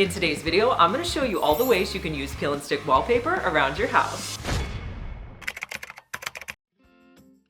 In today's video, I'm going to show you all the ways you can use peel and stick wallpaper around your house.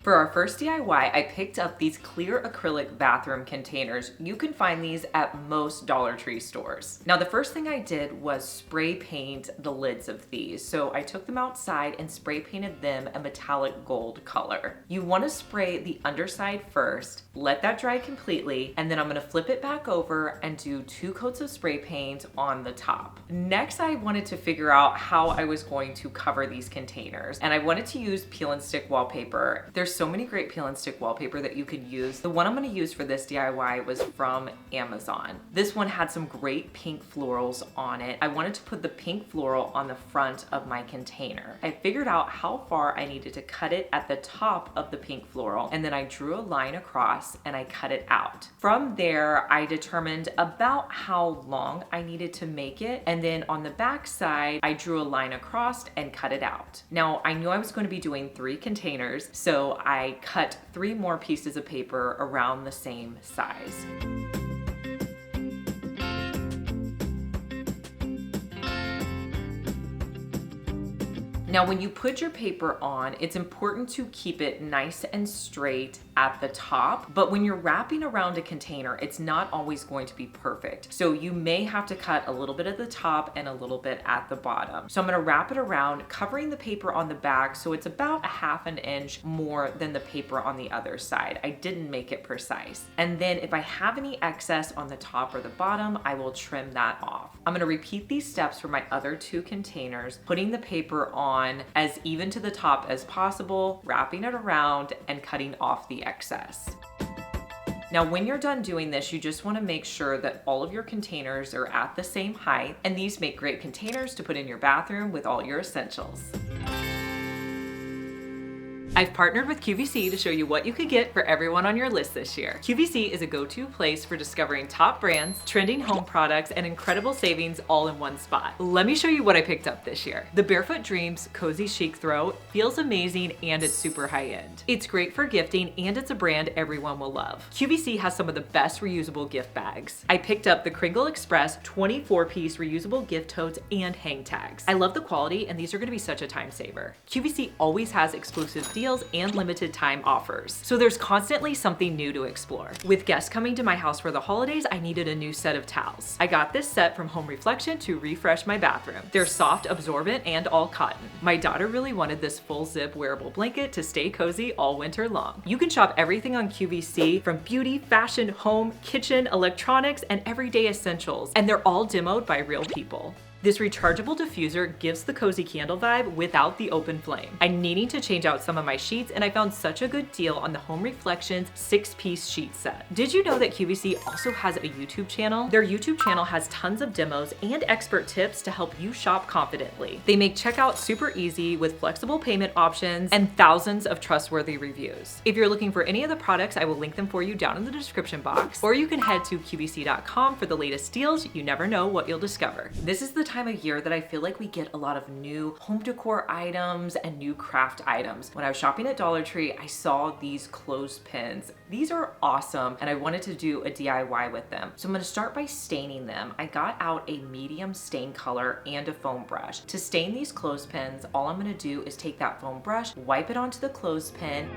For our first DIY, I picked up these clear acrylic bathroom containers. You can find these at most Dollar Tree stores. Now, the first thing I did was spray paint the lids of these. So I took them outside and spray painted them a metallic gold color. You want to spray the underside first, let that dry completely, and then I'm going to flip it back over and do 2 coats of spray paint on the top. Next, I wanted to figure out how I was going to cover these containers, and I wanted to use peel and stick wallpaper. There's so many great peel and stick wallpaper that you could use. The one I'm going to use for this DIY was from Amazon. This one had some great pink florals on it. I wanted to put the pink floral on the front of my container. I figured out how far I needed to cut it at the top of the pink floral, and then I drew a line across and I cut it out. From there, I determined about how long I needed to make it, and then on the back side, I drew a line across and cut it out. Now, I knew I was going to be doing 3 containers, so I cut 3 more pieces of paper around the same size. Now, when you put your paper on, it's important to keep it nice and straight at the top, but when you're wrapping around a container, it's not always going to be perfect. So you may have to cut a little bit at the top and a little bit at the bottom. So I'm gonna wrap it around, covering the paper on the back so it's about 1/2 inch more than the paper on the other side. I didn't make it precise. And then if I have any excess on the top or the bottom, I will trim that off. I'm gonna repeat these steps for my other 2 containers, putting the paper on as even to the top as possible, wrapping it around and cutting off the excess. Now, when you're done doing this, you just want to make sure that all of your containers are at the same height, and these make great containers to put in your bathroom with all your essentials. I've partnered with QVC to show you what you could get for everyone on your list this year. QVC is a go-to place for discovering top brands, trending home products, and incredible savings all in one spot. Let me show you what I picked up this year. The Barefoot Dreams Cozy Chic Throw feels amazing and it's super high-end. It's great for gifting and it's a brand everyone will love. QVC has some of the best reusable gift bags. I picked up the Kringle Express 24-piece reusable gift totes and hang tags. I love the quality and these are gonna be such a time saver. QVC always has exclusive deals and limited time offers, so there's constantly something new to explore. With guests coming to my house for the holidays, I needed a new set of towels. I got this set from Home Reflection to refresh my bathroom. They're soft, absorbent, and all cotton. My daughter really wanted this full zip wearable blanket to stay cozy all winter long. You can shop everything on QVC, from beauty, fashion, home, kitchen, electronics, and everyday essentials, and they're all demoed by real people. This rechargeable diffuser gives the cozy candle vibe without the open flame. I'm needing to change out some of my sheets, and I found such a good deal on the Home Reflections 6-piece sheet set. Did you know that QVC also has a YouTube channel? Their YouTube channel has tons of demos and expert tips to help you shop confidently. They make checkout super easy with flexible payment options and thousands of trustworthy reviews. If you're looking for any of the products, I will link them for you down in the description box, or you can head to qvc.com for the latest deals. You never know what you'll discover. This is the time of year that I feel like we get a lot of new home decor items and new craft items. When I was shopping at Dollar Tree, I saw these clothespins. These are awesome, and I wanted to do a DIY with them. So I'm gonna start by staining them. I got out a medium stain color and a foam brush. To stain these clothespins, all I'm gonna do is take that foam brush, wipe it onto the clothespin,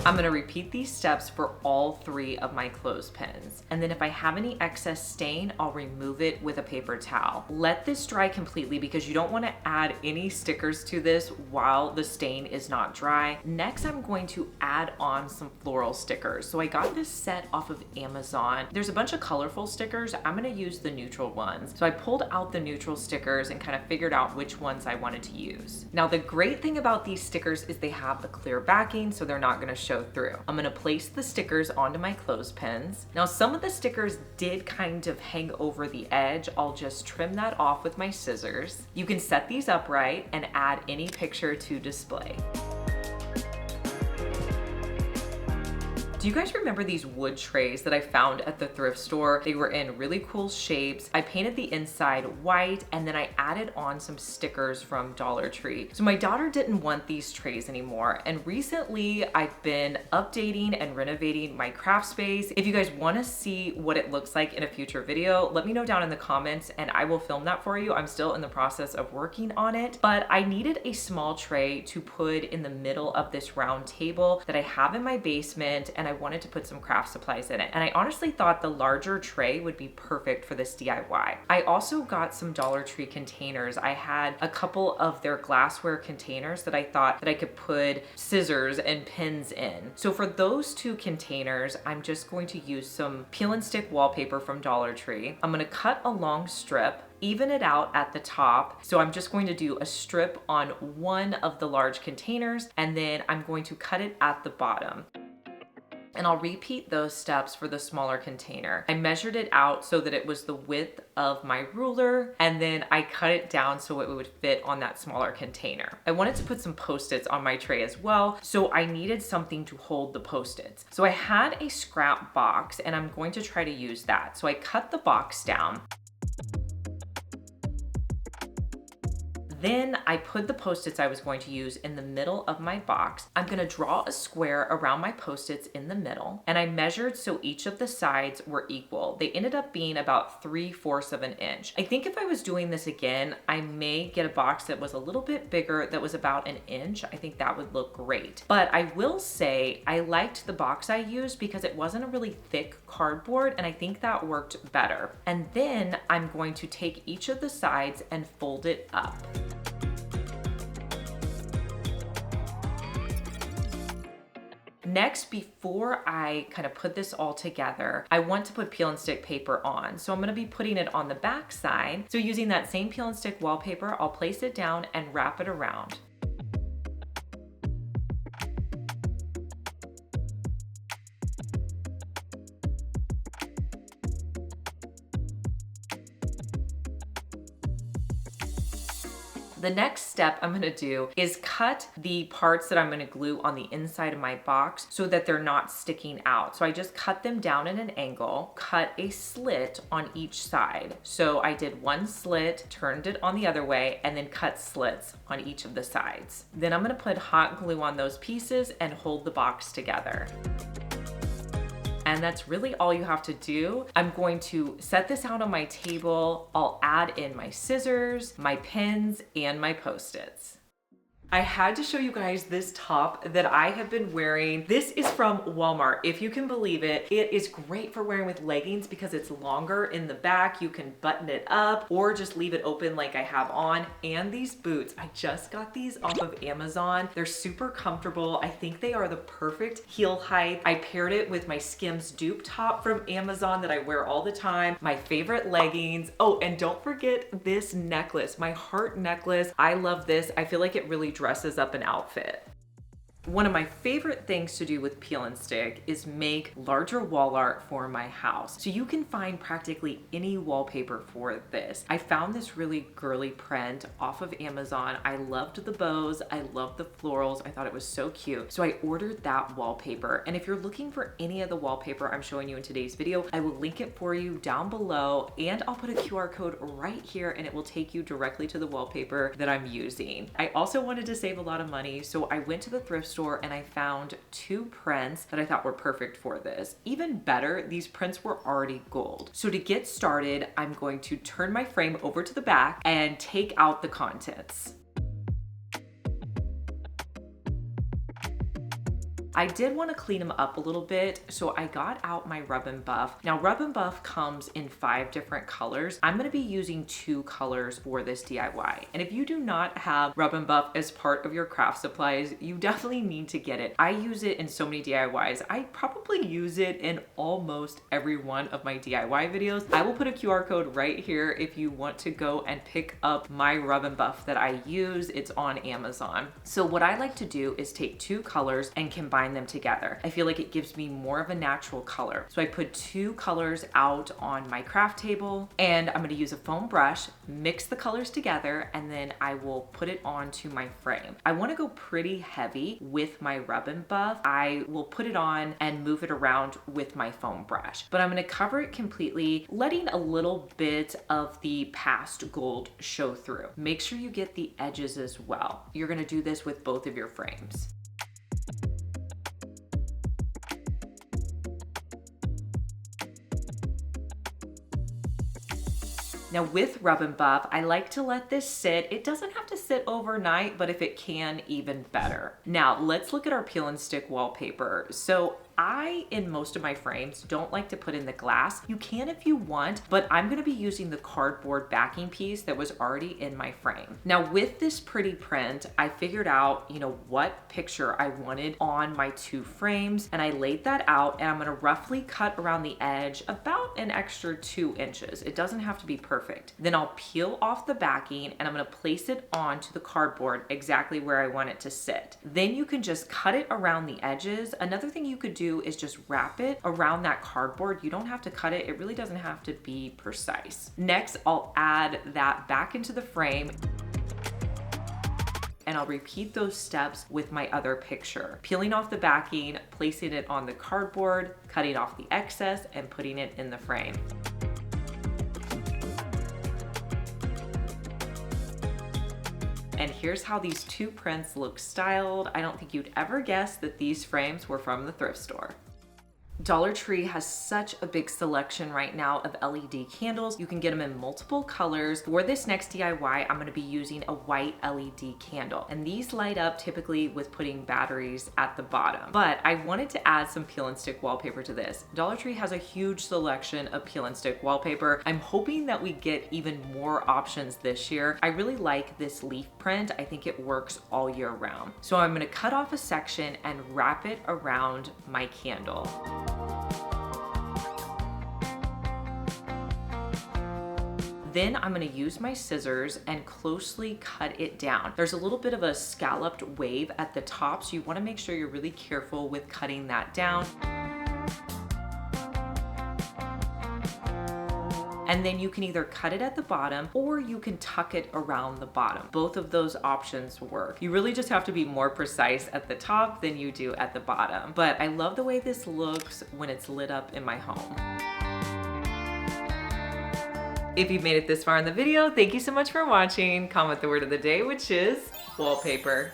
I'm gonna repeat these steps for all 3 of my clothespins. And then if I have any excess stain, I'll remove it with a paper towel. Let this dry completely because you don't wanna add any stickers to this while the stain is not dry. Next, I'm going to add on some floral stickers. So I got this set off of Amazon. There's a bunch of colorful stickers. I'm gonna use the neutral ones. So I pulled out the neutral stickers and kind of figured out which ones I wanted to use. Now, the great thing about these stickers is they have a clear backing, so they're not gonna show through. I'm gonna place the stickers onto my clothespins. Now, some of the stickers did kind of hang over the edge. I'll just trim that off with my scissors. You can set these upright and add any picture to display. Do you guys remember these wood trays that I found at the thrift store? They were in really cool shapes. I painted the inside white and then I added on some stickers from Dollar Tree. So my daughter didn't want these trays anymore, and recently I've been updating and renovating my craft space. If you guys want to see what it looks like in a future video, let me know down in the comments and I will film that for you. I'm still in the process of working on it, but I needed a small tray to put in the middle of this round table that I have in my basement, and I wanted to put some craft supplies in it. And I honestly thought the larger tray would be perfect for this DIY. I also got some Dollar Tree containers. I had a couple of their glassware containers that I thought that I could put scissors and pins in. So for those two containers, I'm just going to use some peel and stick wallpaper from Dollar Tree. I'm gonna cut a long strip, even it out at the top. So I'm just going to do a strip on one of the large containers, and then I'm going to cut it at the bottom. And I'll repeat those steps for the smaller container. I measured it out so that it was the width of my ruler, and then I cut it down so it would fit on that smaller container. I wanted to put some Post-its on my tray as well, so I needed something to hold the Post-its. So I had a scrap box and I'm going to try to use that. So I cut the box down. Then I put the Post-its I was going to use in the middle of my box. I'm gonna draw a square around my Post-its in the middle, and I measured so each of the sides were equal. They ended up being about 3/4 of an inch. I think if I was doing this again, I may get a box that was a little bit bigger, that was about an inch. I think that would look great. But I will say I liked the box I used because it wasn't a really thick cardboard, and I think that worked better. And then I'm going to take each of the sides and fold it up. Next, before I kind of put this all together, I want to put peel and stick paper on. So I'm gonna be putting it on the back side. So using that same peel and stick wallpaper, I'll place it down and wrap it around. The next step I'm gonna do is cut the parts that I'm gonna glue on the inside of my box so that they're not sticking out. So I just cut them down at an angle, cut a slit on each side. So I did one slit, turned it on the other way, and then cut slits on each of the sides. Then I'm gonna put hot glue on those pieces and hold the box together. And that's really all you have to do. I'm going to set this out on my table. I'll add in my scissors, my pins, and my Post-its. I had to show you guys this top that I have been wearing. This is from Walmart, if you can believe it. It is great for wearing with leggings because it's longer in the back. You can button it up or just leave it open like I have on. And these boots, I just got these off of Amazon. They're super comfortable. I think they are the perfect heel height. I paired it with my Skims dupe top from Amazon that I wear all the time, my favorite leggings. Oh, and don't forget this necklace, my heart necklace. I love this. I feel like it really dresses up an outfit. One of my favorite things to do with peel and stick is make larger wall art for my house. So you can find practically any wallpaper for this. I found this really girly print off of Amazon. I loved the bows, I loved the florals, I thought it was so cute. So I ordered that wallpaper. And if you're looking for any of the wallpaper I'm showing you in today's video, I will link it for you down below, and I'll put a QR code right here and it will take you directly to the wallpaper that I'm using. I also wanted to save a lot of money, so I went to the thrift store and I found two prints that I thought were perfect for this. Even better, these prints were already gold. So to get started, I'm going to turn my frame over to the back and take out the contents. I did want to clean them up a little bit, so I got out my Rub and Buff. Now, Rub and Buff comes in 5 different colors. I'm going to be using 2 colors for this DIY. And if you do not have Rub and Buff as part of your craft supplies, you definitely need to get it. I use it in so many DIYs. I probably use it in almost every one of my DIY videos. I will put a QR code right here if you want to go and pick up my Rub and Buff that I use. It's on Amazon. So what I like to do is take 2 colors and combine combine them together. I feel like it gives me more of a natural color. So I put 2 colors out on my craft table, and I'm gonna use a foam brush, mix the colors together, and then I will put it onto my frame. I wanna go pretty heavy with my rub and buff. I will put it on and move it around with my foam brush, but I'm gonna cover it completely, letting a little bit of the past gold show through. Make sure you get the edges as well. You're gonna do this with both of your frames. Now with Rub and Buff, I like to let this sit. It doesn't have to sit overnight, but if it can, even better. Now let's look at our peel and stick wallpaper. So I, in most of my frames, don't like to put in the glass. You can if you want, but I'm gonna be using the cardboard backing piece that was already in my frame. Now with this pretty print, I figured out, what picture I wanted on my 2 frames, and I laid that out, and I'm gonna roughly cut around the edge about an extra 2 inches. It doesn't have to be perfect. Then I'll peel off the backing, and I'm gonna place it onto the cardboard exactly where I want it to sit. Then you can just cut it around the edges. Another thing you could do is just wrap it around that cardboard. You don't have to cut it. It really doesn't have to be precise. Next, I'll add that back into the frame, and I'll repeat those steps with my other picture. Peeling off the backing, placing it on the cardboard, cutting off the excess, and putting it in the frame. And here's how these 2 prints look styled. I don't think you'd ever guess that these frames were from the thrift store. Dollar Tree has such a big selection right now of LED candles. You can get them in multiple colors. For this next DIY, I'm gonna be using a white LED candle. And these light up typically with putting batteries at the bottom. But I wanted to add some peel and stick wallpaper to this. Dollar Tree has a huge selection of peel and stick wallpaper. I'm hoping that we get even more options this year. I really like this leaf print. I think it works all year round. So I'm gonna cut off a section and wrap it around my candle. Then I'm gonna use my scissors and closely cut it down. There's a little bit of a scalloped wave at the top, so you wanna make sure you're really careful with cutting that down. And then you can either cut it at the bottom or you can tuck it around the bottom. Both of those options work. You really just have to be more precise at the top than you do at the bottom. But I love the way this looks when it's lit up in my home. If you've made it this far in the video, thank you so much for watching. Comment the word of the day, which is wallpaper.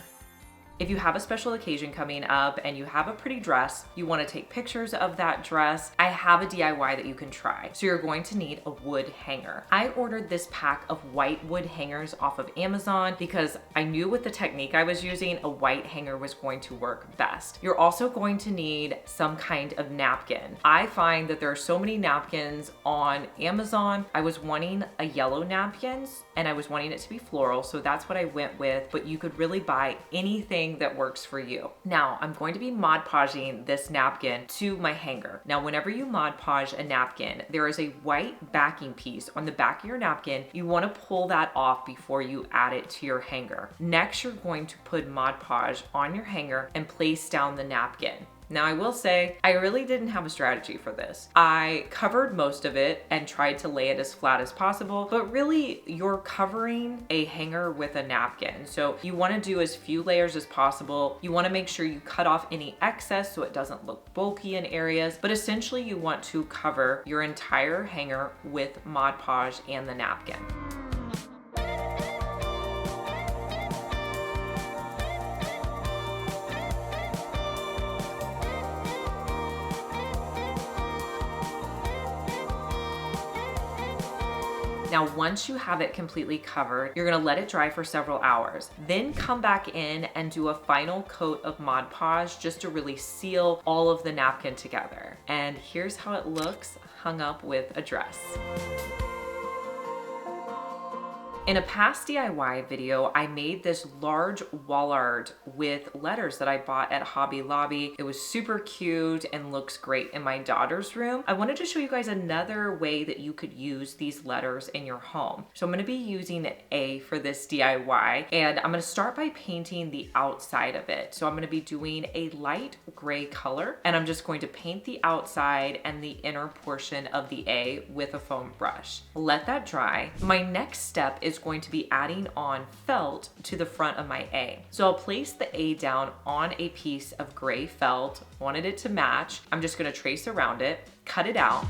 If you have a special occasion coming up and you have a pretty dress, you want to take pictures of that dress, I have a DIY that you can try. So you're going to need a wood hanger. I ordered this pack of white wood hangers off of Amazon because I knew with the technique I was using, a white hanger was going to work best. You're also going to need some kind of napkin. I find that there are so many napkins on Amazon. I was wanting a yellow napkin and I was wanting it to be floral, so that's what I went with, but you could really buy anything that works for you. Now, I'm going to be Mod Podging this napkin to my hanger. Now, whenever you Mod Podge a napkin, there is a white backing piece on the back of your napkin. You want to pull that off before you add it to your hanger. Next, you're going to put Mod Podge on your hanger and place down the napkin. Now I will say, I really didn't have a strategy for this. I covered most of it and tried to lay it as flat as possible, but really you're covering a hanger with a napkin. So you wanna do as few layers as possible. You wanna make sure you cut off any excess so it doesn't look bulky in areas, but essentially you want to cover your entire hanger with Mod Podge and the napkin. Now, once you have it completely covered, you're gonna let it dry for several hours. Then come back in and do a final coat of Mod Podge just to really seal all of the napkin together. And here's how it looks hung up with a dress. In a past DIY video, I made this large wall art with letters that I bought at Hobby Lobby. It was super cute and looks great in my daughter's room. I wanted to show you guys another way that you could use these letters in your home. So I'm gonna be using an A for this DIY, and I'm gonna start by painting the outside of it. So I'm gonna be doing a light gray color, and I'm just going to paint the outside and the inner portion of the A with a foam brush. Let that dry. My next step is going to be adding on felt to the front of my A. So I'll place the A down on a piece of gray felt. Wanted it to match. I'm just gonna trace around it, cut it out.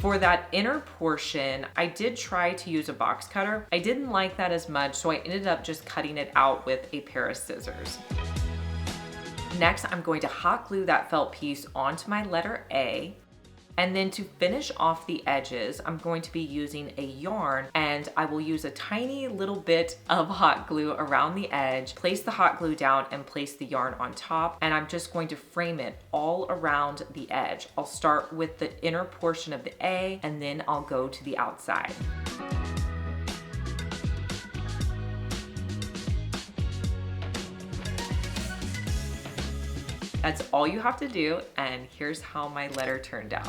For that inner portion, I did try to use a box cutter. I didn't like that as much, so I ended up just cutting it out with a pair of scissors. Next, I'm going to hot glue that felt piece onto my letter A. And then to finish off the edges, I'm going to be using a yarn, and I will use a tiny little bit of hot glue around the edge, place the hot glue down and place the yarn on top, and I'm just going to frame it all around the edge. I'll start with the inner portion of the A, and then I'll go to the outside. That's all you have to do, and here's how my letter turned out.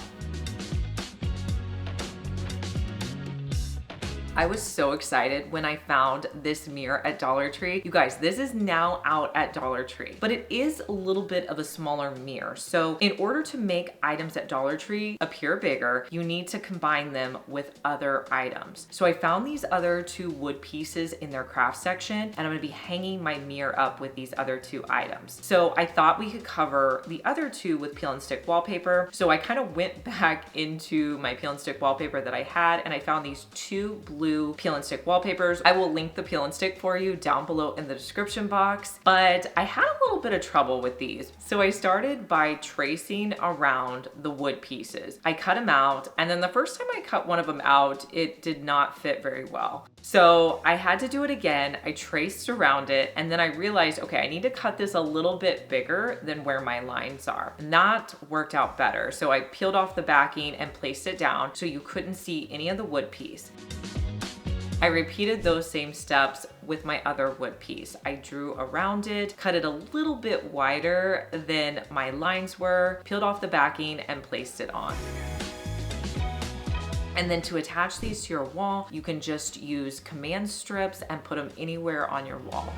I was so excited when I found this mirror at Dollar Tree. You guys, this is now out at Dollar Tree, but it is a little bit of a smaller mirror. So in order to make items at Dollar Tree appear bigger, you need to combine them with other items. So I found these other two wood pieces in their craft section, and I'm gonna be hanging my mirror up with these other two items. So I thought we could cover the other two with peel and stick wallpaper. So I kind of went back into my peel and stick wallpaper that I had, and I found these two blue peel and stick wallpapers. I will link the peel and stick for you down below in the description box, but I had a little bit of trouble with these. So I started by tracing around the wood pieces. I cut them out, and then the first time I cut one of them out, it did not fit very well. So I had to do it again. I traced around it, and then I realized, okay, I need to cut this a little bit bigger than where my lines are. And that worked out better. So I peeled off the backing and placed it down so you couldn't see any of the wood piece. I repeated those same steps with my other wood piece. I drew around it, cut it a little bit wider than my lines were, peeled off the backing and placed it on. And then to attach these to your wall, you can just use command strips and put them anywhere on your wall.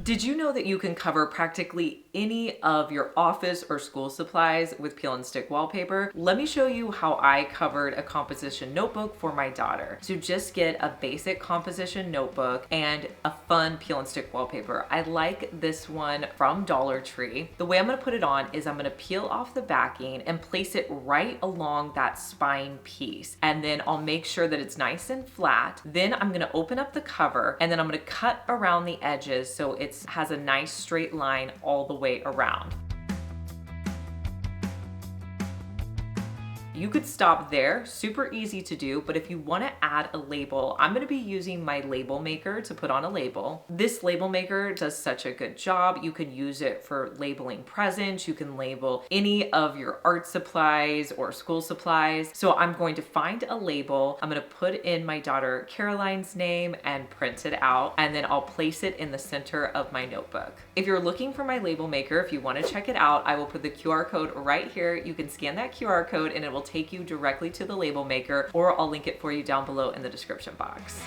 Did you know that you can cover practically any of your office or school supplies with peel and stick wallpaper? Let me show you how I covered a composition notebook for my daughter. So just get a basic composition notebook and a fun peel and stick wallpaper. I like this one from Dollar Tree. The way I'm gonna put it on is I'm gonna peel off the backing and place it right along that spine piece. And then I'll make sure that it's nice and flat. Then I'm gonna open up the cover, and then I'm gonna cut around the edges so it has a nice straight line all the way around. You could stop there, super easy to do, but if you wanna add a label, I'm gonna be using my label maker to put on a label. This label maker does such a good job. You can use it for labeling presents, you can label any of your art supplies or school supplies. So I'm going to find a label, I'm gonna put in my daughter Caroline's name and print it out, and then I'll place it in the center of my notebook. If you're looking for my label maker, if you wanna check it out, I will put the QR code right here. You can scan that QR code and it will take you directly to the label maker, or I'll link it for you down below in the description box.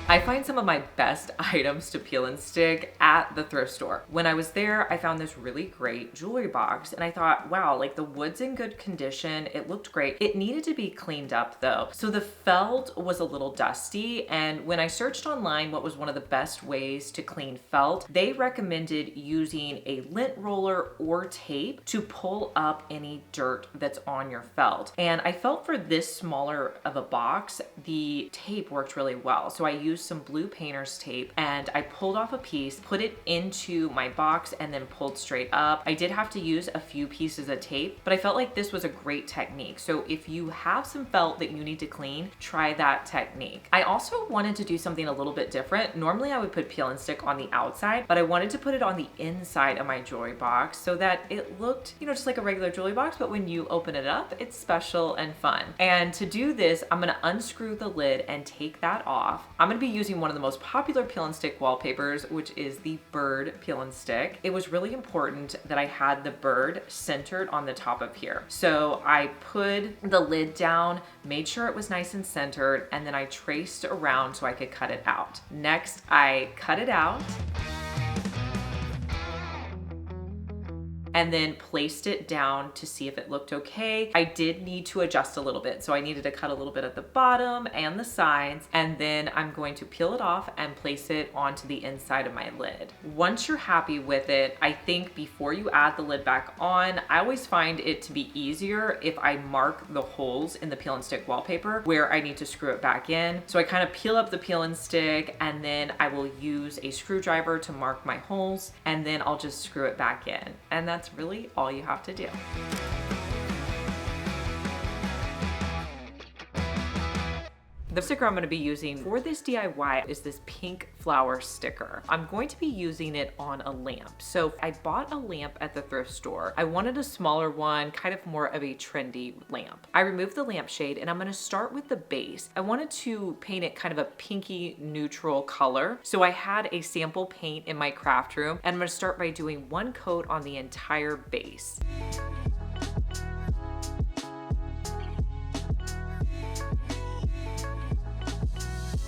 I find some of my best items to peel and stick at the thrift store. When I was there, I found this really great jewelry box, and I thought, wow, like the wood's in good condition. It looked great. It needed to be cleaned up though. So the felt was a little dusty, and when I searched online what was one of the best ways to clean felt, they recommended using a lint roller or tape to pull up any dirt that's on your felt. And I felt for this smaller of a box, the tape worked really well. So I used used some blue painter's tape and I pulled off a piece, put it into my box, and then pulled straight up. I did have to use a few pieces of tape, but I felt like this was a great technique. So if you have some felt that you need to clean, try that technique. I also wanted to do something a little bit different. Normally I would put peel and stick on the outside, but I wanted to put it on the inside of my jewelry box so that it looked, you know, just like a regular jewelry box, but when you open it up, it's special and fun. And to do this, I'm gonna unscrew the lid and take that off. I'm gonna be using one of the most popular peel and stick wallpapers, which is the bird peel and stick. It was really important that I had the bird centered on the top of here. So I put the lid down, made sure it was nice and centered, and then I traced around so I could cut it out. Next, I cut it out and then placed it down to see if it looked okay. I did need to adjust a little bit, so I needed to cut a little bit at the bottom and the sides, and then I'm going to peel it off and place it onto the inside of my lid. Once you're happy with it, I think before you add the lid back on, I always find it to be easier if I mark the holes in the peel and stick wallpaper where I need to screw it back in. So I kind of peel up the peel and stick, and then I will use a screwdriver to mark my holes, and then I'll just screw it back in. And that's really all you have to do. The sticker I'm going to be using for this DIY is this pink flower sticker. I'm going to be using it on a lamp. So I bought a lamp at the thrift store. I wanted a smaller one, kind of more of a trendy lamp. I removed the lampshade and I'm going to start with the base. I wanted to paint it kind of a pinky neutral color. So I had a sample paint in my craft room, and I'm going to start by doing one coat on the entire base.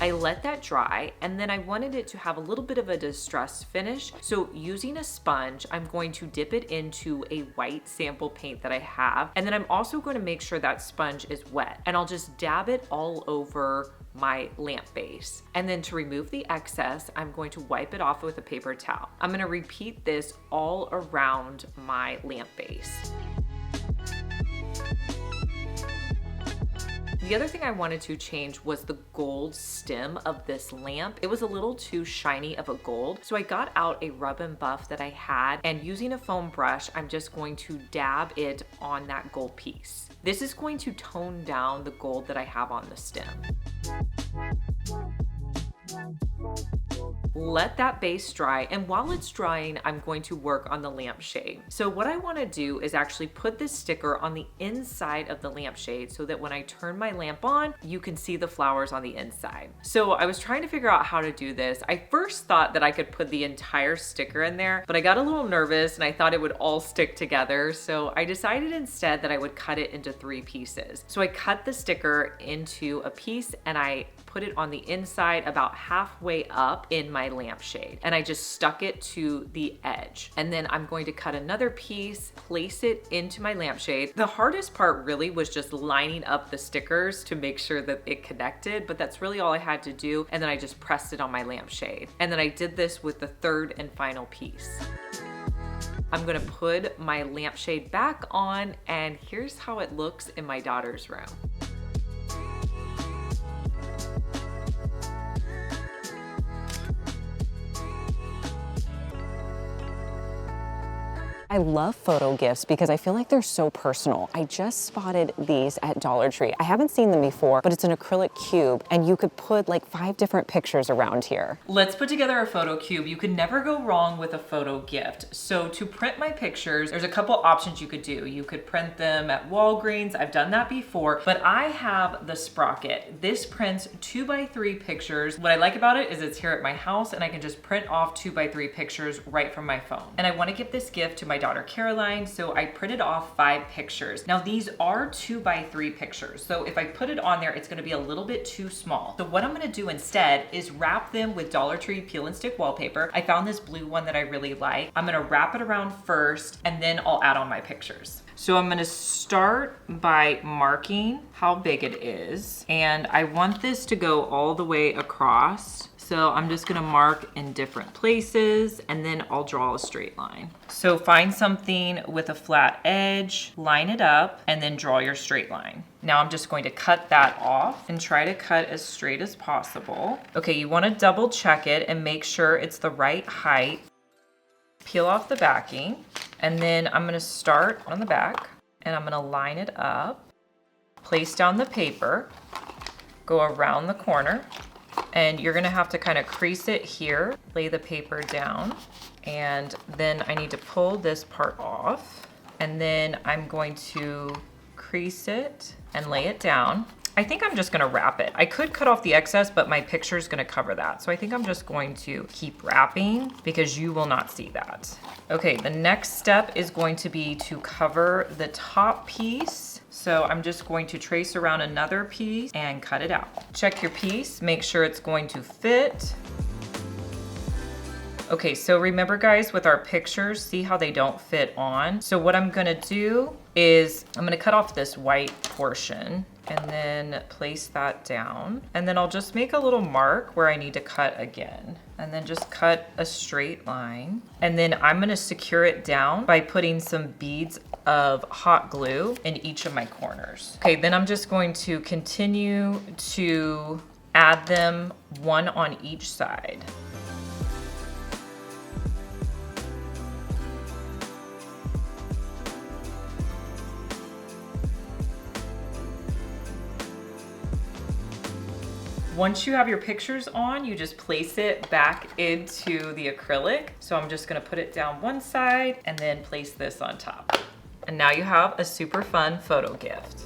I let that dry, and then I wanted it to have a little bit of a distressed finish. So using a sponge, I'm going to dip it into a white sample paint that I have. And then I'm also going to make sure that sponge is wet, and I'll just dab it all over my lamp base. And then to remove the excess, I'm going to wipe it off with a paper towel. I'm going to repeat this all around my lamp base. The other thing I wanted to change was the gold stem of this lamp. It was a little too shiny of a gold. So I got out a rub and buff that I had, and using a foam brush, I'm just going to dab it on that gold piece. This is going to tone down the gold that I have on the stem. Let that base dry, and while it's drying, I'm going to work on the lampshade. So what I want to do is actually put this sticker on the inside of the lampshade so that when I turn my lamp on, you can see the flowers on the inside. So I was trying to figure out how to do this. I first thought that I could put the entire sticker in there, but I got a little nervous and I thought it would all stick together. So I decided instead that I would cut it into 3 pieces. So I cut the sticker into a piece and I put it on the inside about halfway up in my lampshade, and I just stuck it to the edge. And then I'm going to cut another piece, place it into my lampshade. The hardest part really was just lining up the stickers to make sure that it connected, but that's really all I had to do. And then I just pressed it on my lampshade. And then I did this with the 3rd and final piece. I'm gonna put my lampshade back on, and here's how it looks in my daughter's room. I love photo gifts because I feel like they're so personal. I just spotted these at Dollar Tree. I haven't seen them before, but it's an acrylic cube and you could put like 5 different pictures around here. Let's put together a photo cube. You can never go wrong with a photo gift. So to print my pictures, there's a couple options you could do. You could print them at Walgreens. I've done that before, but I have the Sprocket. This prints 2x3 pictures. What I like about it is it's here at my house and I can just print off 2x3 pictures right from my phone. And I want to give this gift to my daughter Caroline, so I printed off 5 pictures. Now these are 2x3 pictures, so if I put it on there, it's gonna be a little bit too small. So what I'm gonna do instead is wrap them with Dollar Tree peel and stick wallpaper. I found this blue one that I really like. I'm gonna wrap it around first, and then I'll add on my pictures. So I'm gonna start by marking how big it is, and I want this to go all the way across. So So I'm just gonna mark in different places and then I'll draw a straight line. So find something with a flat edge, line it up, and then draw your straight line. Now I'm just going to cut that off and try to cut as straight as possible. Okay, you wanna double check it and make sure it's the right height. Peel off the backing, and then I'm gonna start on the back and I'm gonna line it up, place down the paper, go around the corner, and you're gonna have to kind of crease it here, lay the paper down, and then I need to pull this part off, and then I'm going to crease it and lay it down. I think I'm just gonna wrap it. I could cut off the excess, but my picture is gonna cover that. So I think I'm just going to keep wrapping because you will not see that. Okay, the next step is going to be to cover the top piece. So I'm just going to trace around another piece and cut it out. Check your piece, make sure it's going to fit. Okay, so remember guys, with our pictures, see how they don't fit on? So what I'm gonna do is I'm gonna cut off this white portion and then place that down. And then I'll just make a little mark where I need to cut again. And then just cut a straight line. And then I'm gonna secure it down by putting some beads of hot glue in each of my corners. Okay, then I'm just going to continue to add them one on each side. Once you have your pictures on, you just place it back into the acrylic. So I'm just gonna put it down one side and then place this on top. And now you have a super fun photo gift.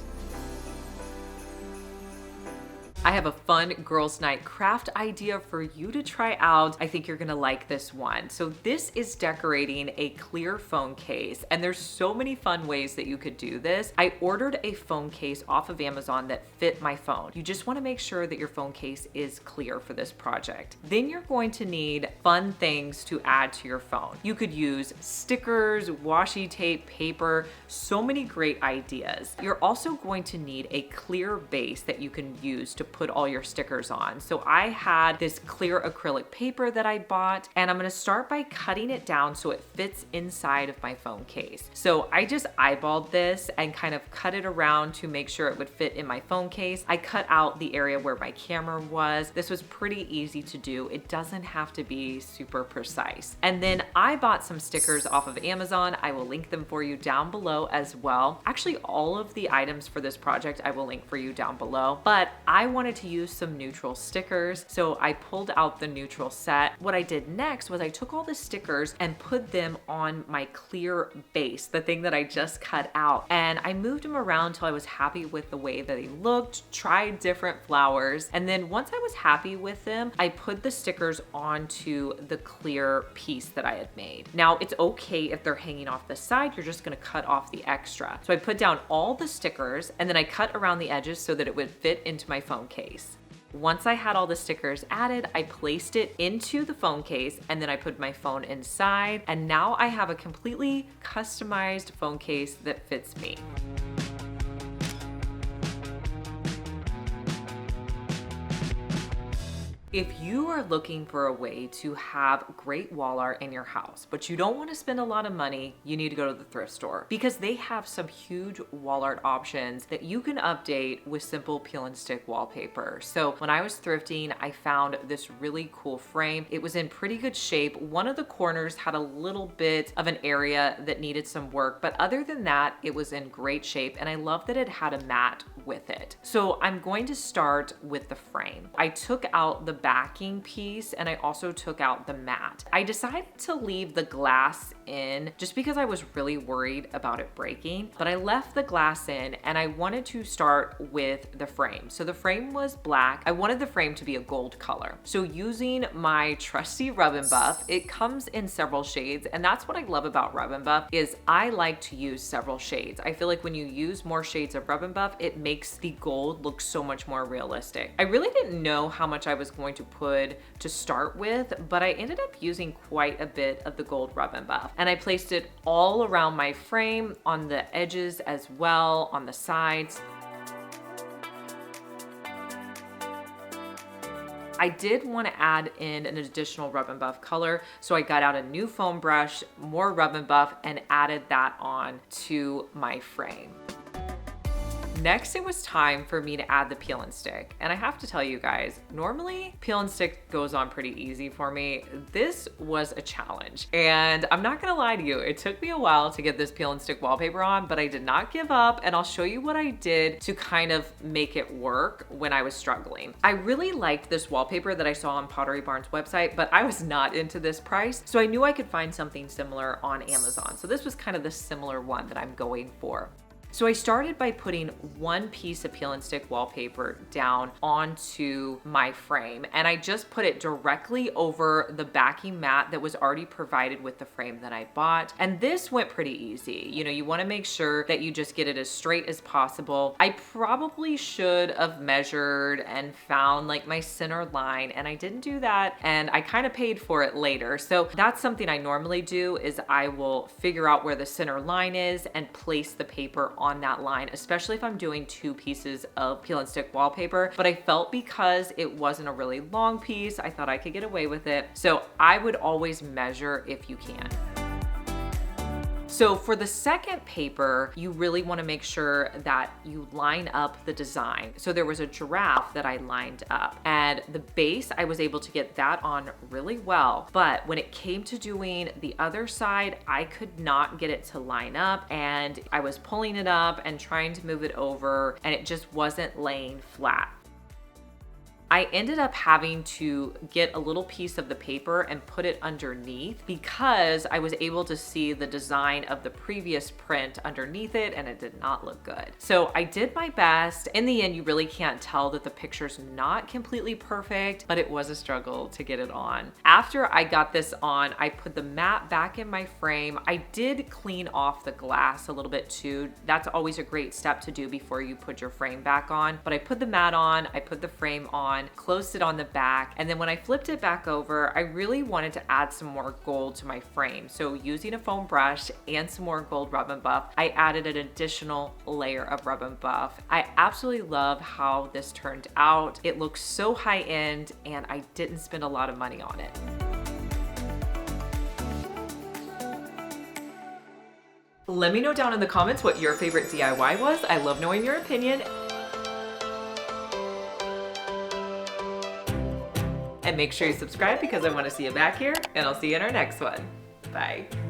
I have a fun girls' night craft idea for you to try out. I think you're gonna like this one. So this is decorating a clear phone case, and there's so many fun ways that you could do this. I ordered a phone case off of Amazon that fit my phone. You just wanna make sure that your phone case is clear for this project. Then you're going to need fun things to add to your phone. You could use stickers, washi tape, paper, so many great ideas. You're also going to need a clear base that you can use to put all your stickers on. So I had this clear acrylic paper that I bought, and I'm gonna start by cutting it down so it fits inside of my phone case. So I just eyeballed this and kind of cut it around to make sure it would fit in my phone case. I cut out the area where my camera was. This was pretty easy to do. It doesn't have to be super precise. And then I bought some stickers off of Amazon. I will link them for you down below as well. Actually, all of the items for this project I will link for you down below, but I wanted to use some neutral stickers, so I pulled out the neutral set. What I did next was I took all the stickers and put them on my clear base, the thing that I just cut out, and I moved them around till I was happy with the way that they looked, tried different flowers, and then once I was happy with them, I put the stickers onto the clear piece that I had made. Now, it's okay if they're hanging off the side, you're just gonna cut off the extra. So I put down all the stickers and then I cut around the edges so that it would fit into my phone case. Once I had all the stickers added, I placed it into the phone case and then I put my phone inside, and now I have a completely customized phone case that fits me. If you are looking for a way to have great wall art in your house, but you don't want to spend a lot of money, you need to go to the thrift store because they have some huge wall art options that you can update with simple peel and stick wallpaper. So when I was thrifting, I found this really cool frame. It was in pretty good shape. One of the corners had a little bit of an area that needed some work, but other than that, it was in great shape, and I love that it had a mat with it. So I'm going to start with the frame. I took out the backing piece and I also took out the mat. I decided to leave the glass in just because I was really worried about it breaking, but I left the glass in and I wanted to start with the frame. So the frame was black. I wanted the frame to be a gold color. So using my trusty Rub and Buff, it comes in several shades, and that's what I love about Rub and Buff is I like to use several shades. I feel like when you use more shades of Rub and Buff, it makes the gold look so much more realistic. I really didn't know how much I was going to put to start with, but I ended up using quite a bit of the gold Rub and Buff, and I placed it all around my frame, on the edges as well, on the sides. I did want to add in an additional Rub and Buff color, so I got out a new foam brush, more Rub and Buff, and added that on to my frame. Next, it was time for me to add the peel and stick. And I have to tell you guys, normally peel and stick goes on pretty easy for me. This was a challenge. And I'm not gonna lie to you, it took me a while to get this peel and stick wallpaper on, but I did not give up, and I'll show you what I did to kind of make it work when I was struggling. I really liked this wallpaper that I saw on Pottery Barn's website, but I was not into this price, so I knew I could find something similar on Amazon. So this was kind of the similar one that I'm going for. So I started by putting one piece of peel and stick wallpaper down onto my frame, and I just put it directly over the backing mat that was already provided with the frame that I bought. And this went pretty easy. You know, you want to make sure that you just get it as straight as possible. I probably should have measured and found like my center line, and I didn't do that, and I kind of paid for it later. So that's something I normally do, is I will figure out where the center line is and place the paper on that line, especially if I'm doing two pieces of peel and stick wallpaper. But I felt because it wasn't a really long piece, I thought I could get away with it. So I would always measure if you can. So for the second paper, you really want to make sure that you line up the design. So there was a giraffe that I lined up, and the base, I was able to get that on really well. But when it came to doing the other side, I could not get it to line up, and I was pulling it up and trying to move it over, and it just wasn't laying flat. I ended up having to get a little piece of the paper and put it underneath, because I was able to see the design of the previous print underneath it, and it did not look good. So I did my best. In the end, you really can't tell that the picture's not completely perfect, but it was a struggle to get it on. After I got this on, I put the mat back in my frame. I did clean off the glass a little bit too. That's always a great step to do before you put your frame back on. But I put the mat on, I put the frame on, closed it on the back, and then when I flipped it back over, I really wanted to add some more gold to my frame. So using a foam brush and some more gold Rub and Buff, I added an additional layer of Rub and Buff. I absolutely love how this turned out. It looks so high end, and I didn't spend a lot of money on it. Let me know down in the comments what your favorite DIY was. I love knowing your opinion. And make sure you subscribe, because I want to see you back here, and I'll see you in our next one. Bye.